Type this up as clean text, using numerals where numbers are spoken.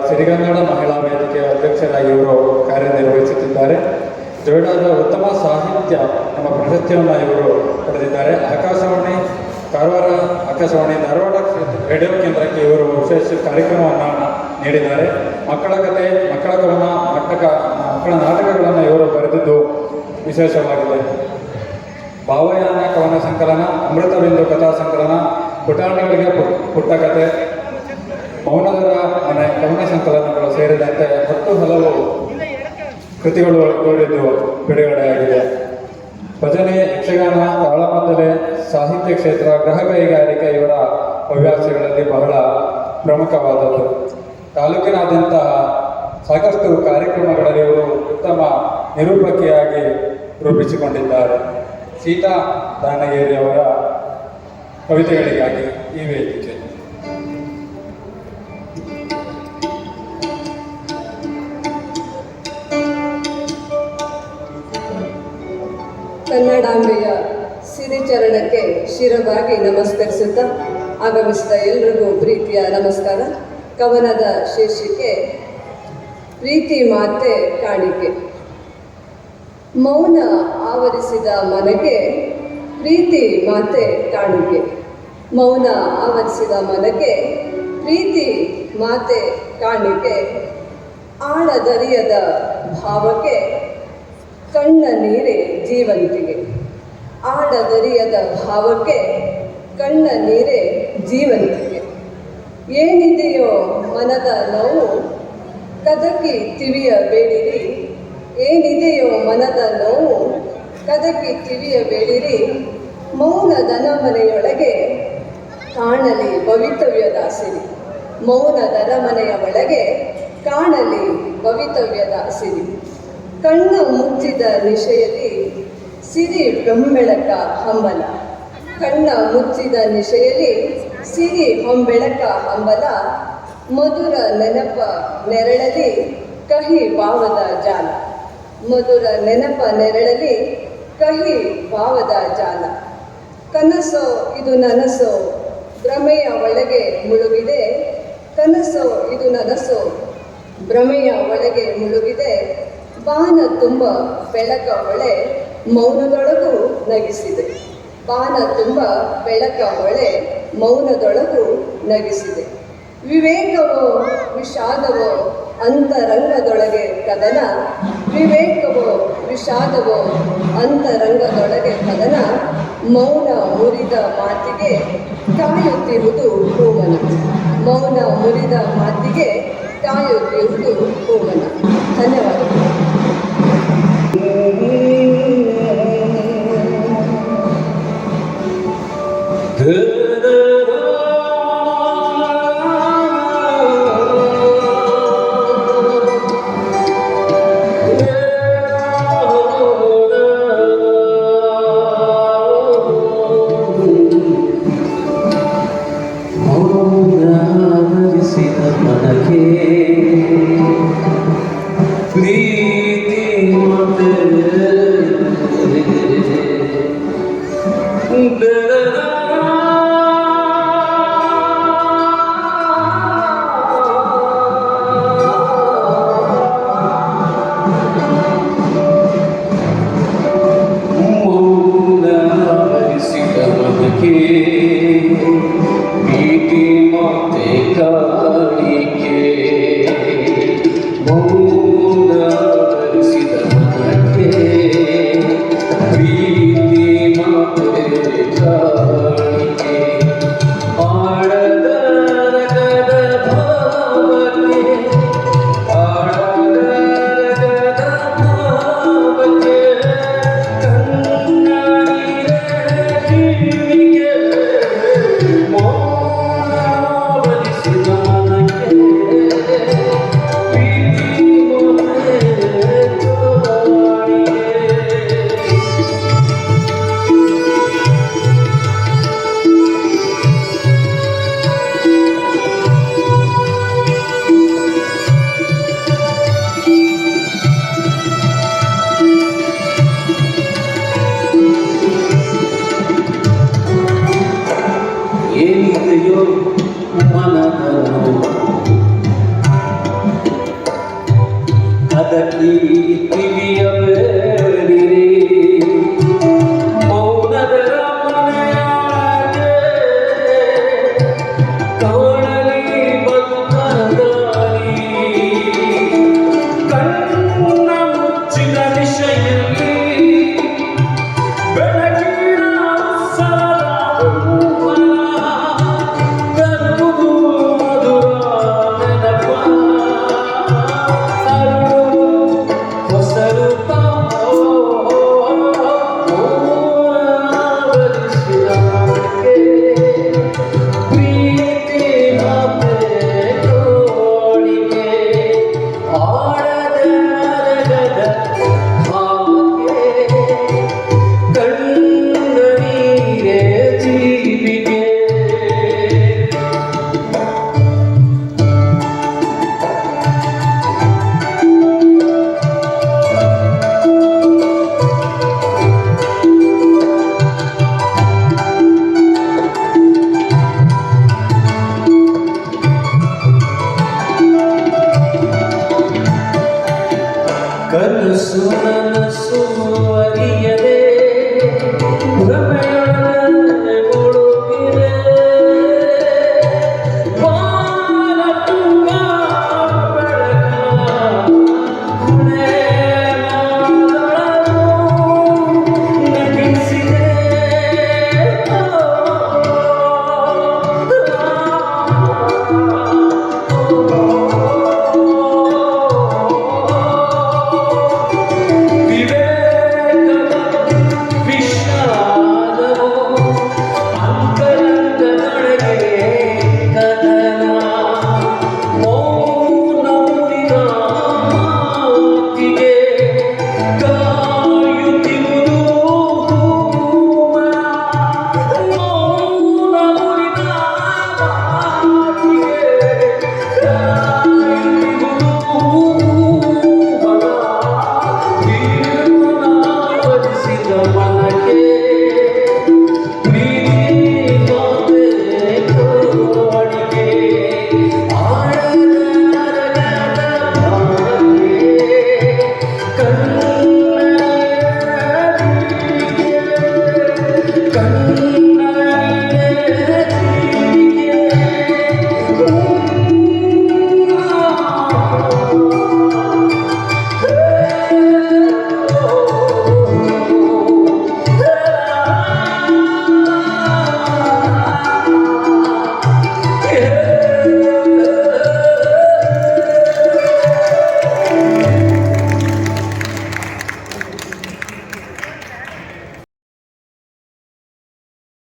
ಸಿರಿಗನ್ನಡ ಮಹಿಳಾ ವೇದಿಕೆಯ ಅಧ್ಯಕ್ಷರಾಗಿ ಇವರು ಕಾರ್ಯನಿರ್ವಹಿಸುತ್ತಿದ್ದಾರೆ. ಜೋಯಿಡಾದ ಉತ್ತಮ ಸಾಹಿತ್ಯ ಎಂಬ ಪ್ರಶಸ್ತಿಯನ್ನು ಇವರು ಪಡೆದಿದ್ದಾರೆ. ಕಾರವಾರ ಆಕಾಶವಾಣಿ ಧಾರವಾಡ ರೇಡಿಯೋ ಕೇಂದ್ರಕ್ಕೆ ಇವರು ವಿಶೇಷ ಕಾರ್ಯಕ್ರಮವನ್ನು ನೀಡಿದ್ದಾರೆ. ಮಕ್ಕಳ ಕಥೆ, ಮಕ್ಕಳ ಕವನ, ಮಕ್ಕಳ ನಾಟಕಗಳನ್ನು ಇವರು ಬರೆದಿದ್ದು ವಿಶೇಷವಾಗಿದೆ. ಭಾವಯಾನ ಕವನ ಸಂಕಲನ, ಅಮೃತಬಿಂದು ಕಥಾ ಸಂಕಲನ, ಪುಟಾಣಿಗಳಿಗೆ ಪುಟ್ಟ ಕಥೆ, ಮೌನದರ ಮನೆ ಕವನ ಸಂಕಲನಗಳು ಸೇರಿದಂತೆ 10 ಹಲವು ಕೃತಿಗಳು ಕೂಡಿದ್ದು ಬಿಡುಗಡೆಯಾಗಿದೆ. ಭಜನೆ, ಯಕ್ಷಗಾನ, ತಾಳಮದ್ದಲೆ, ಸಾಹಿತ್ಯ ಕ್ಷೇತ್ರ, ಗೃಹ ಕೈಗಾರಿಕೆ ಇವರ ಹವ್ಯಾಸಗಳಲ್ಲಿ ಬಹಳ ಪ್ರಮುಖವಾದದ್ದು. ತಾಲೂಕಿನಾದ್ಯಂತ ಸಾಕಷ್ಟು ಕಾರ್ಯಕ್ರಮಗಳಲ್ಲಿ ಇವರು ಉತ್ತಮ ನಿರೂಪಕಿಯಾಗಿ ರೂಪಿಸಿಕೊಂಡಿದ್ದಾರೆ. ಸೀತಾ ದಾನಗೇರಿಯವರ ಕವಿತೆಗಳಿಗಾಗಿ ಈ ವೇದಿಕೆ. ಕನ್ನಡಾಂಬೆಯ ಸಿರಿಚರಣಕ್ಕೆ ಶಿರವಾಗಿ ನಮಸ್ಕರಿಸುತ್ತಾ ಆಗಮಿಸಿದ ಎಲ್ರಿಗೂ ಪ್ರೀತಿಯ ನಮಸ್ಕಾರ. ಕವನದ ಶೀರ್ಷಿಕೆ ಪ್ರೀತಿ ಮಾತೆ ಕಾಣಿಕೆ. ಮೌನ ಆವರಿಸಿದ ಮನಗೆ ಪ್ರೀತಿ ಮಾತೆ ಕಾಣಿಕೆ. ಮೌನ ಆವರಿಸಿದ ಮನಗೆ ಪ್ರೀತಿ ಮಾತೆ ಕಾಣಿಕೆ. ಆಳದರಿಯದ ಭಾವಕ್ಕೆ ಕಣ್ಣ ನೀರೇ ಜೀವಂತಿಗೆ. ಆಡದರಿಯದ ಭಾವಕ್ಕೆ ಕಣ್ಣ ನೀರೇ ಜೀವಂತಿಗೆ. ಏನಿದೆಯೋ ಮನದ ನೋವು ಕದಕಿ ತಿವಿಯಬೇಡಿರಿ. ಏನಿದೆಯೋ ಮನದ ನೋವು ಕದಕಿ ತಿವಿಯಬೇಡಿರಿ. ಮೌನದನ ಮನೆಯೊಳಗೆ ಕಾಣಲಿ ಭವಿತವ್ಯದ ಸಿರಿ. ಮೌನದರ ಮನೆಯ ಒಳಗೆ ಕಾಣಲಿ ಭವಿತವ್ಯದ ಸಿರಿ. ಕಣ್ಣ ಮುಚ್ಚಿದ ನಿಶೆಯಲ್ಲಿ ಸಿರಿ ಬೆಂಬೆಳಕ ಹಂಬಲ. ಕಣ್ಣ ಮುಚ್ಚಿದ ನಿಶೆಯಲ್ಲಿ ಸಿರಿ ಹೊಂಬೆಳಕ ಹಂಬಲ. ಮಧುರ ನೆನಪ ನೆರಳಲಿ ಕಹಿ ಭಾವದ ಜಾಲ. ಮಧುರ ನೆನಪ ನೆರಳಲಿ ಕಹಿ ಭಾವದ ಜಾಲ. ಕನಸೋ ಇದು ನನಸೋ ಭ್ರಮೆಯ ಒಳಗೆ ಮುಳುಗಿದೆ. ಕನಸೋ ಇದು ನನಸೋ ಭ್ರಮೆಯ ಒಳಗೆ ಮುಳುಗಿದೆ. ಬಾನ ತುಂಬ ಬೆಳಕ ಹೊಳೆ ಮೌನದೊಳಗೂ ನಗಿಸಿದೆ. ಬಾನ ತುಂಬ ಬೆಳಕ ಹೊಳೆ ಮೌನದೊಳಗೂ ನಗಿಸಿದೆ. ವಿವೇಕವೋ ವಿಷಾದವೋ ಅಂತರಂಗದೊಳಗೆ ಕದನ. ವಿವೇಕವೋ ವಿಷಾದವೋ ಅಂತರಂಗದೊಳಗೆ ಕದನ. ಮೌನ ಮುರಿದ ಮಾತಿಗೆ ಕಾಯುತ್ತಿರುವುದು ಹೂಮನ. ಮೌನ ಮುರಿದ ಮಾತಿಗೆ ಕಾಯುತ್ತಿರುವುದು ಹೂಮನ. ಧನ್ಯವಾದಗಳು. Piti mate ka